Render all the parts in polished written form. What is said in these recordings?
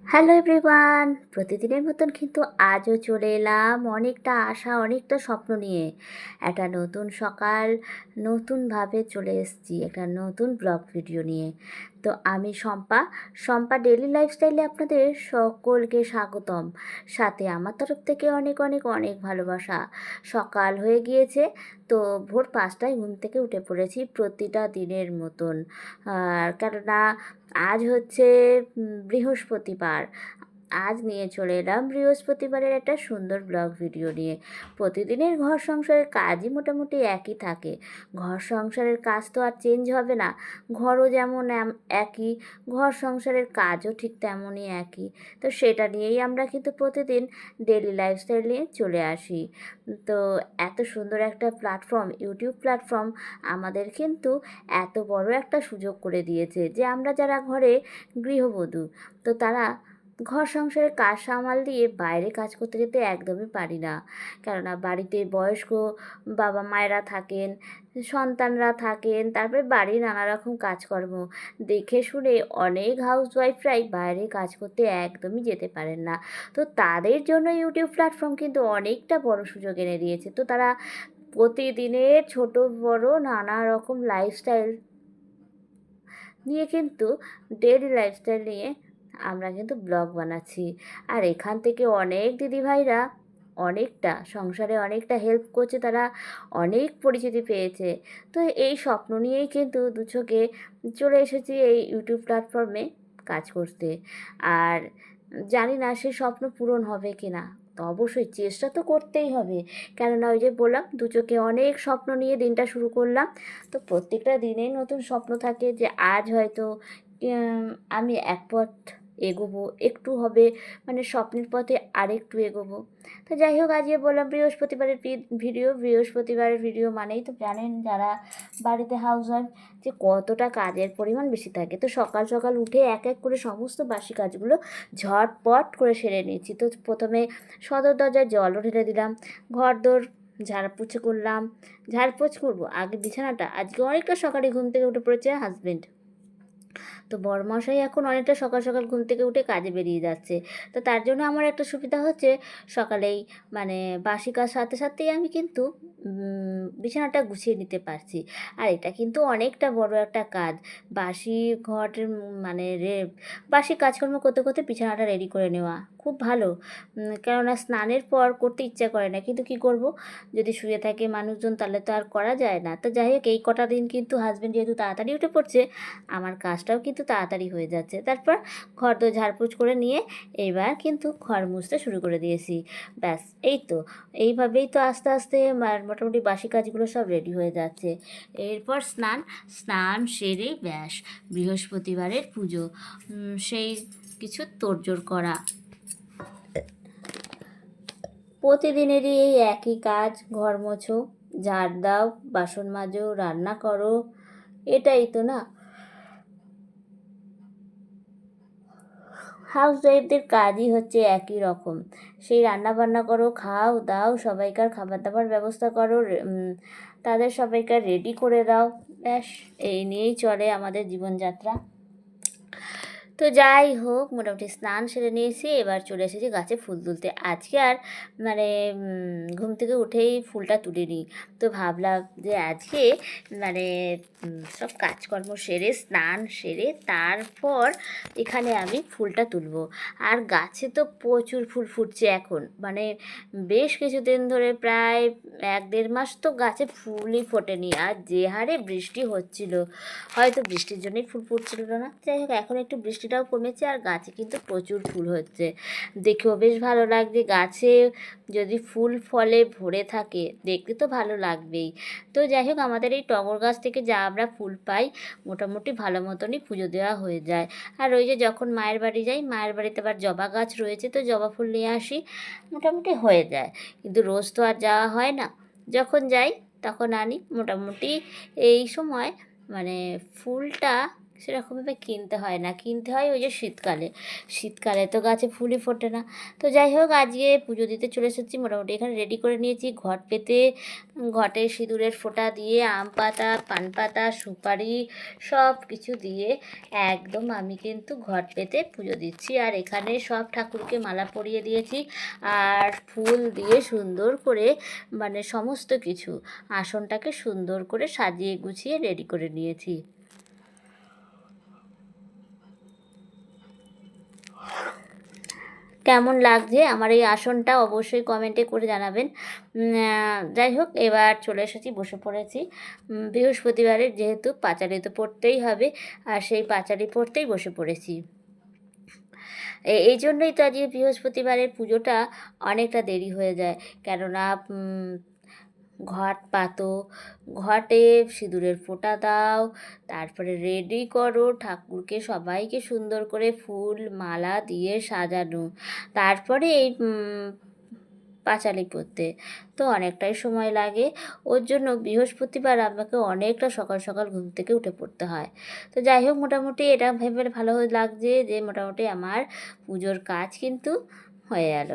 Hello everyone, প্রতিদিনের মতন কিন্তু আজও চলে এলাম অনেকটা আশা অনেকটা স্বপ্ন নিয়ে। একটা নতুন সকাল, নতুনভাবে চলে এসেছি একটা নতুন ব্লগ ভিডিও নিয়ে। তো আমি শম্পা ডেইলি লাইফস্টাইলে আপনাদের সকলকে স্বাগতম। সাথে আমার তরফ থেকে অনেক অনেক অনেক ভালোবাসা। সকাল হয়ে গিয়েছে, তো ভোর 5টায় ঘুম থেকে উঠে পড়েছি প্রতিটা দিনের মতন। আর কেননা আজ হচ্ছে বৃহস্পতিবার। আজ নিয়ে চলে এলাম বৃহস্পতিবারের একটা সুন্দর ব্লগ ভিডিও নিয়ে। প্রতিদিনের ঘর সংসারের কাজই মোটামুটি একই থাকে। ঘর সংসারের কাজ তো আর চেঞ্জ হবে না, ঘরও যেমন একই, ঘর সংসারের কাজও ঠিক তেমনই একই। তো সেটা নিয়েই আমরা কিন্তু প্রতিদিন ডেইলি লাইফস্টাইল নিয়ে চলে আসি। তো এত সুন্দর একটা প্ল্যাটফর্ম, ইউটিউব প্ল্যাটফর্ম আমাদের কিন্তু এত বড় একটা সুযোগ করে দিয়েছে যে আমরা যারা ঘরে গৃহবধূ, তো তারা ঘর সংসারের কাজ সামাল দিয়ে বাইরে কাজ করতে যেতে একদমই পারি না। কেননা বাড়িতে বয়স্ক বাবা মায়েরা থাকেন, সন্তানরা থাকেন, তারপরে বাড়ির নানা রকম কাজকর্ম দেখে শুনে অনেক হাউসওয়াইফরাই বাইরে কাজ করতে একদমই যেতে পারেন না। তো তাদের জন্য ইউটিউব প্ল্যাটফর্ম কিন্তু অনেকটা বড় সুযোগ এনে দিয়েছে। তো তারা প্রতিদিনের ছোট বড় নানা রকম লাইফস্টাইল নিয়ে কিন্তু ডেইলি লাইফস্টাইল নিয়ে আমরা কিন্তু ব্লগ বানাচ্ছি। আর এখান থেকে অনেক দিদিভাইরা অনেকটা সংসারে অনেকটা হেল্প করছে, তারা অনেক পরিচিতি পেয়েছে। তো এই স্বপ্ন নিয়েই কিন্তু দু চোখে চলে এসেছি এই ইউটিউব প্ল্যাটফর্মে কাজ করতে। আর জানি না সে স্বপ্ন পূরণ হবে কি না, তো অবশ্যই চেষ্টা তো করতেই হবে। কেননা ওই যে বললাম, দু চোখে অনেক স্বপ্ন নিয়ে দিনটা শুরু করলাম। তো প্রত্যেকটা দিনেই নতুন স্বপ্ন থাকে যে আজ হয়তো আমি এক পথ এগোবো, একটু হবে মানে স্বপ্নের পথে আরেকটু এগোবো। তো যাই হোক, আজকে বললাম বৃহস্পতিবারের ভিডিও। বৃহস্পতিবারের ভিডিও মানেই তো জানেন যারা বাড়িতে হাউস ওয়াইফ, যে কতটা কাজের পরিমাণ বেশি থাকে। তো সকাল সকাল উঠে এক এক করে সমস্ত বাসি কাজগুলো ঝটপট করে সেরে নিয়েছি। তো প্রথমে সদর দরজায় জলও ঢেলে দিলাম, ঘরদোর ঝাড়পোছ করলাম। ঝাড়পোছ করবো আগে বিছানাটা, আজকে অনেকটা সকালে ঘুম থেকে উঠে পড়েছে হাজবেন্ড। তো বড়মশাই এখন অনেকটা সকাল সকাল ঘুম থেকে উঠে কাজে বেরিয়ে যাচ্ছে। তো তার জন্য আমার একটা সুবিধা হচ্ছে, সকালেই মানে বাসি কাজ সাথে সাথেই আমি কিন্তু বিছানাটা গুছিয়ে নিতে পারছি। আর এটা কিন্তু অনেকটা বড় একটা কাজ, বাসি ঘরের মানে বাসি কাজকর্ম করতে করতে বিছানাটা রেডি করে নেওয়া খুব ভালো। কেননা স্নানের পর করতে ইচ্ছা করে না, কিন্তু কি করব, যদি শুয়ে থাকে মানুষজন তাহলে তো আর করা যায় না। তো যাই হোক, এই কটা দিন কিন্তু হাজব্যান্ড যেহেতু তাড়াতাড়ি উঠে পড়ছে, আমার কাজটাও কিন্তু তাড়াতাড়ি হয়ে যাচ্ছে। তারপর ঘর দোর ঝাড়পোছ করে নিয়ে এইবার কিন্তু ঘর মুছতে শুরু করে দিয়েছি। ব্যাস এই তো, এইভাবেই তো আস্তে আস্তে মোটামুটি বাসি কাজগুলো সব রেডি হয়ে যাচ্ছে। এরপর স্নান স্নান সেরে ব্যাস বৃহস্পতিবারের পুজো, সেই কিছু তোড়জোড় করা। প্রতিদিনেরই এই একই কাজ, ঘর মোছো, ঝাড় দাও, বাসন মাজো, রান্না করো, এটাই তো না হাউস ওয়াইফদের কাজই হচ্ছে একই রকম। সেই রান্না বান্না করো, খাও দাও, সবাইকার খাবার দাবার ব্যবস্থা করো, তাদের সবাইকার রেডি করে দাও। ব্যাস এই নিয়েই চলে আমাদের জীবনযাত্রা। তো যাই হোক, মোটামুটি স্নান সেরে নিয়েছি, এবার চলে এসেছি গাছে ফুল তুলতে। আজকে আর মানে ঘুম থেকে উঠেই ফুলটা তুলে নিই। তো ভাবলাম যে আজকে মানে সব কাজকর্ম সেরে স্নান সেরে তারপর এখানে আমি ফুলটা তুলবো। আর গাছে তো প্রচুর ফুল ফুটছে এখন, মানে বেশ কিছুদিন ধরে প্রায় 1-1.5 মাস তো গাছে ফুলই ফোটেনি। আর যে হারে বৃষ্টি হচ্ছিল, হয়তো বৃষ্টির জন্যই ফুল ফুটছিল না। যাই হোক, এখন একটু বৃষ্টিটাও কমেছে আর গাছে কিন্তু প্রচুর ফুল হচ্ছে, দেখেও বেশ ভালো লাগছে। গাছে যদি ফুল ফলে ভরে থাকে দেখতে তো ভালো লাগবেই। তো যাই হোক, আমাদের এই টগর গাছ থেকে যা আমরা ফুল পাই মোটামুটি ভালো মতনই পুজো দেওয়া হয়ে যায়। আর ওই যে যখন মায়ের বাড়ি যাই, মায়ের বাড়িতে আবার জবা গাছ রয়েছে, তো জবা ফুল নিয়ে আসি, মোটামুটি হয়ে যায়। কিন্তু রোজ তো আর যাওয়া হয় না, যখন যাই তখন আনি। মোটামুটি এই সময় মানে ফুলটা সেরকমভাবে কিনতে হয় না, কিনতে হয় ওই যে শীতকালে। শীতকালে তো গাছে ফুলই ফোটে না। তো যাই হোক, আজকে পুজো দিতে চলে এসেছি, মোটামুটি এখানে রেডি করে নিয়েছি ঘট পেতে। ঘটে সিঁদুরের ফোঁটা দিয়ে, আম পাতা, পান পাতা, সুপারি সব কিছু দিয়ে একদম আমি কিন্তু ঘট পেতে পুজো দিচ্ছি। আর এখানে সব ঠাকুরকে মালা পরিয়ে দিয়েছি আর ফুল দিয়ে সুন্দর করে, মানে সমস্ত কিছু আসনটাকে সুন্দর করে সাজিয়ে গুছিয়ে রেডি করে নিয়েছি। কেমন লাগছে আমার এই আসনটা অবশ্যই কমেন্টে করে জানাবেন। যাই হোক, এবার চলে এসেছি, বসে পড়েছি। বৃহস্পতিবারের যেহেতু পাঁচালি তো পড়তেই হবে, আর সেই পাঁচালি পড়তেই বসে পড়েছি। এই জন্যই তো আজকে বৃহস্পতিবারের পুজোটা অনেকটা দেরি হয়ে যায়, কেননা ঘট পাতো, ঘটে সিঁদুরের ফোঁটা দাও, তারপরে রেডি করো ঠাকুরকে, সবাইকে সুন্দর করে ফুল মালা দিয়ে সাজানো, তারপরে এই পাঁচালি পড়তে তো অনেকটাই সময় লাগে। ওর জন্য বৃহস্পতিবার আমাকে অনেকটা সকাল সকাল ঘুম থেকে উঠে পড়তে হয়। তো যাই হোক, মোটামুটি এটা ভেবে ভালো লাগছে যে মোটামুটি আমার পুজোর কাজ কিন্তু হয়ে গেল।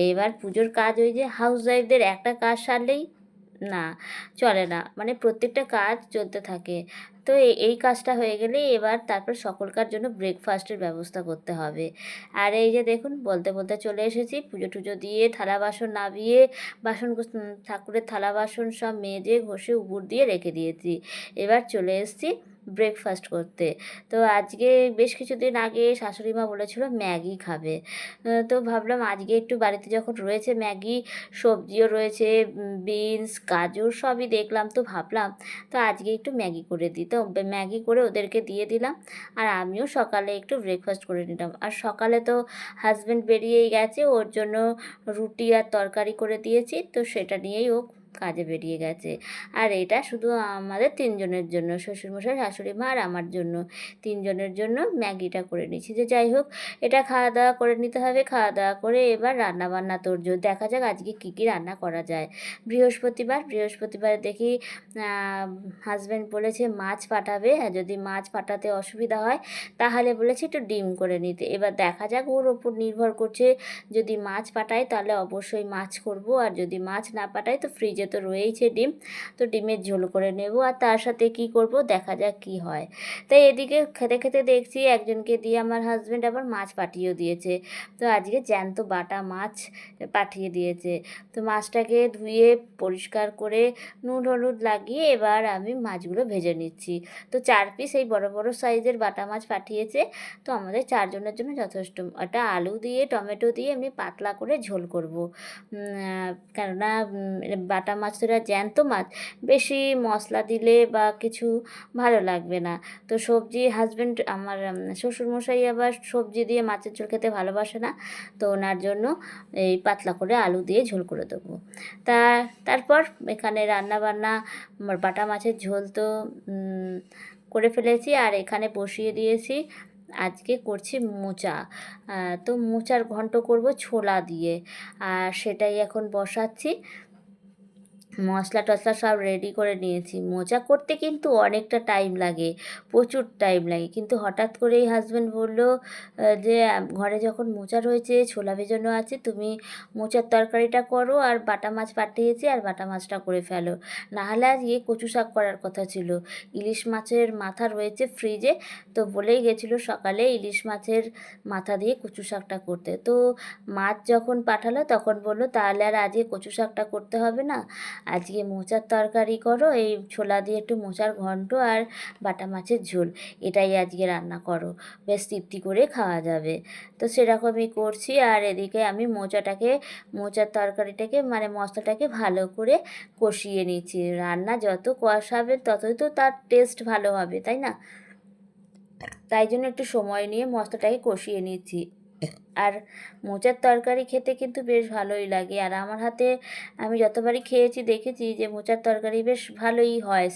এবার পুজোর কাজ ওই যে হাউস ওয়াইফদের একটা কাজ সারলেই না চলে না, মানে প্রত্যেকটা কাজ চলতে থাকে। তো এই কাজটা হয়ে গেলে এবার তারপর সকলকার জন্য ব্রেকফাস্টের ব্যবস্থা করতে হবে। আর এই যে দেখুন, বলতে বলতে চলে এসেছি, পুজো টুজো দিয়ে থালা বাসন নামিয়ে, ঠাকুরের থালা বাসন সব মেজে ঘষে উপর দিয়ে রেখে দিয়েছি। এবার চলে এসেছি ব্রেকফাস্ট করতে। তো আজকে বেশ কিছুদিন আগে শাশুড়ি মা বলেছিল ম্যাগি খাবে। তো ভাবলাম আজকে একটু বাড়িতে যখন রয়েছে ম্যাগি, সবজিও রয়েছে, বিনস গাজর সবই দেখলাম, তো ভাবলাম তো আজকে একটু ম্যাগি করে দিই। তো ম্যাগি করে ওদেরকে দিয়ে দিলাম, আর আমিও সকালে একটু ব্রেকফাস্ট করে নিলাম। আর সকালে তো হাজব্যান্ড বেরিয়েই গেছে, ওর জন্য রুটি আর তরকারি করে দিয়েছি, তো সেটা নিয়েই ও কাজে বেরিয়ে গেছে। আর এটা শুধু আমাদের তিনজনের জন্য, শ্বশুরমশাই, শাশুড়ি মা আর আমার জন্য, তিনজনের জন্য ম্যাগিটা করে নিচ্ছি। যে যাই হোক, এটা খাওয়া দাওয়া করে নিতে হবে। খাওয়া দাওয়া করে এবার রান্নাবান্না তোড়জোড়, দেখা যাক আজকে কী কী রান্না করা যায়। বৃহস্পতিবার দেখি হাজব্যান্ড বলেছে মাছ পাঠাবে, আর যদি মাছ পাঠাতে অসুবিধা হয় তাহলে বলেছে একটু ডিম করে নিতে। এবার দেখা যাক, ওর ওপর নির্ভর করছে। যদি মাছ পাঠায় তাহলে অবশ্যই মাছ করব, আর যদি মাছ না পাঠায় তো ফ্রিজে তো রয়েইছে ডিম, তো ডিমের ঝোল করে নেব। আর তার সাথে কি করব দেখা যাক কি হয়। তাই এদিকে খেতে খেতে দেখছি একজনকে দিয়ে আমার হাজব্যান্ড আবার মাছ পাঠিয়েও দিয়েছে। তো আজকে জ্যান্ত বাটা মাছ পাঠিয়ে দিয়েছে। তো মাছটাকে ধুয়ে পরিষ্কার করে নুন হলুদ লাগিয়ে এবার আমি মাছগুলো ভেজে নিচ্ছি। তো 4 পিস এই বড় বড় সাইজের বাটা মাছ পাঠিয়েছে, তো আমাদের 4 জনের জন্য যথেষ্ট। একটা আলু দিয়ে টমেটো দিয়ে এমনি পাতলা করে ঝোল করব। কেননা বাটা মাছ তো এটা জ্যান্ত মাছ, বেশি মশলা দিলে বা কিছু ভালো লাগবে না। তো সবজি হাজব্যান্ড আমার শ্বশুরমশাই আবার সবজি দিয়ে মাছের ঝোল খেতে ভালোবাসে না, তো ওনার জন্য এই পাতলা করে আলু দিয়ে ঝোল করে দেবো। তারপর এখানে রান্নাবান্না, বাটা মাছের ঝোল তো করে ফেলেছি, আর এখানে বসিয়ে দিয়েছি, আজকে করছি মোচা। তো মোচার ঘন্ট করব ছোলা দিয়ে, আর সেটাই এখন বসাচ্ছি। মশলা টশলা সব রেডি করে নিয়েছি। মোচা করতে কিন্তু অনেকটা টাইম লাগে, প্রচুর টাইম লাগে, কিন্তু হঠাৎ করেই হাজব্যান্ড বলল যে ঘরে যখন মোচা রয়েছে, ছোলা ভেজানো আছে, তুমি মোচার তরকারিটা করো, আর বাটা মাছ পাঠিয়েছি আর বাটা মাছটা করে ফেলো। নাহলে আজকে কচু শাক করার কথা ছিল। ইলিশ মাছের মাথা রয়েছে ফ্রিজে, তো বলেই গেছিলো সকালে ইলিশ মাছের মাথা দিয়ে কচু শাকটা করতে। তো মাছ যখন পাঠালো তখন বললো তাহলে আর আজকে কচু শাকটা করতে হবে না, আজকে মোচার তরকারি করো, এই ছোলা দিয়ে একটু মোচার ঘন্ট আর বাটা মাছের ঝোল, এটাই আজকে রান্না করো, বেশ তৃপ্তি করে খাওয়া যাবে। তো সেরকমই করছি। আর এদিকে আমি মোচার তরকারিটাকে, মানে মশলাটাকে ভালো করে কষিয়ে নিচ্ছি। রান্না যত কষাবে ততই তো তার টেস্ট ভালো হবে, তাই না? তাই জন্য একটু সময় নিয়ে মশলাটাকে কষিয়ে নিচ্ছি। আর মোচার তরকারি খেতে কিন্তু বেশ ভালোই লাগে, আর আমার হাতে আমি যতবারই খেয়েছি দেখেছি যে মোচার তরকারি বেশ ভালোই হয়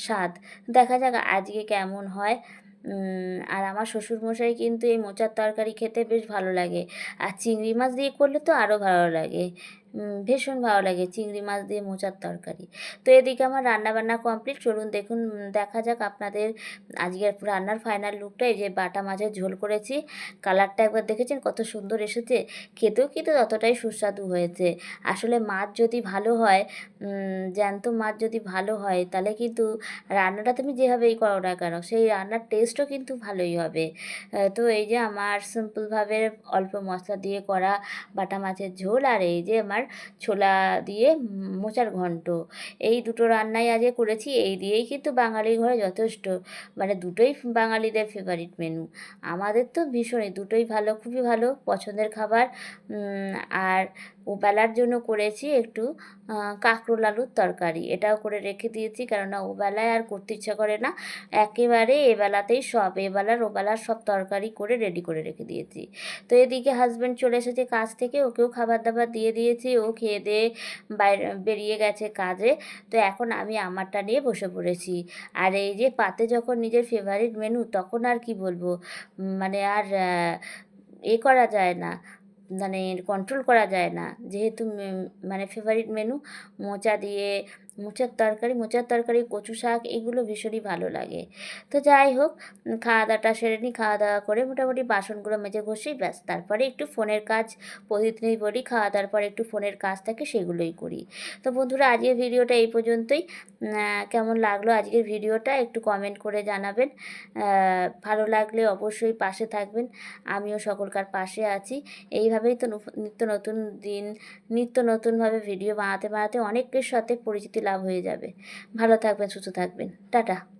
স্বাদ। দেখা যাক আজকে কেমন হয়। আর আমার শ্বশুরমশাই কিন্তু এই মোচার তরকারি খেতে বেশ ভালো লাগে, আর চিংড়ি মাছ দিয়ে করলে তো আরও ভালো লাগে। ভীষণ ভালো লাগে চিংড়ি মাছ দিয়ে মোচার তরকারি। তো এদিকে আমার রান্নাবান্না কমপ্লিট। চলুন দেখুন, দেখা যাক আপনাদের আজকের রান্নার ফাইনাল লুকটা। এই যে বাটা মাছের ঝোল করেছি। কালারটা একবার দেখেছেন কত সুন্দর এসেছে? খেতেও কিন্তু ততটাই সুস্বাদু হয়েছে। আসলে মাছ যদি ভালো হয়, জ্যান্ত মাছ যদি ভালো হয় তাহলে কিন্তু রান্নাটা তুমি যেভাবেই করো না কেন সেই রান্নার টেস্টও কিন্তু ভালোই হবে। তো এই যে আমার সিম্পলভাবে অল্প মশলা দিয়ে করা বাটা মাছের ঝোল, আর এই যে আমার ছোলা দিয়ে মোচার ঘন্ট, এই দুটো রান্নাই আজকে করেছি। এই দিয়েই কিন্তু বাঙালির ঘরে যথেষ্ট, মানে দুটোই বাঙালিদের ফেভারিট মেনু। আমাদের তো ভীষণই দুটোই ভালো, খুবই ভালো পছন্দের খাবার। আর ওবেলার জন্য করেছি একটু কাঁকরোল আলুর তরকারি, এটাও করে রেখে দিয়েছি, কেননা ওবেলায় আর করতে ইচ্ছা করে না। একেবারে এবেলাতেই সব এবেলার ওবেলার সব তরকারি করে রেডি করে রেখে দিয়েছি। তো এদিকে হাজব্যান্ড চলে এসেছে কাজ থেকে, ওকেও খাবার দাবার দিয়ে দিয়েছি, ও খেয়ে দিয়ে বাইরে বেরিয়ে গেছে কাজে। তো এখন আমি আমারটা নিয়ে বসে পড়েছি। আর এই যে পাতে যখন নিজের ফেভারিট মেনু, তখন আর কি বলবো, মানে আর করা যায় না, মানে কন্ট্রোল করা যায় না। যেহেতু মানে ফেভারিট মেনু মোচা দিয়ে মোচার তরকারি, কচু শাক, এগুলো ভীষণই ভালো লাগে। তো যাই হোক, খাওয়া দাওয়াটা সেরে নিই। খাওয়া দাওয়া করে মোটামুটি বাসনগুলো মেজে ঘষি, ব্যাস। তারপরে একটু ফোনের কাজ, প্রতিদিনই বলি খাওয়া দাওয়ার পরে একটু ফোনের কাজ থাকে, সেগুলোই করি। তো বন্ধুরা, আজকের ভিডিওটা এই পর্যন্তই। কেমন লাগলো আজকের ভিডিওটা একটু কমেন্ট করে জানাবেন। ভালো লাগলে অবশ্যই পাশে থাকবেন। আমিও সকলকার পাশে আছি। এইভাবেই তো নিত্য নতুন দিন, নিত্য নতুনভাবে ভিডিও বানাতে বানাতে অনেকের সাথে পরিচিতি লাভ হয়ে যাবে। ভালো থাকবেন, সুস্থ থাকবেন। টাটা।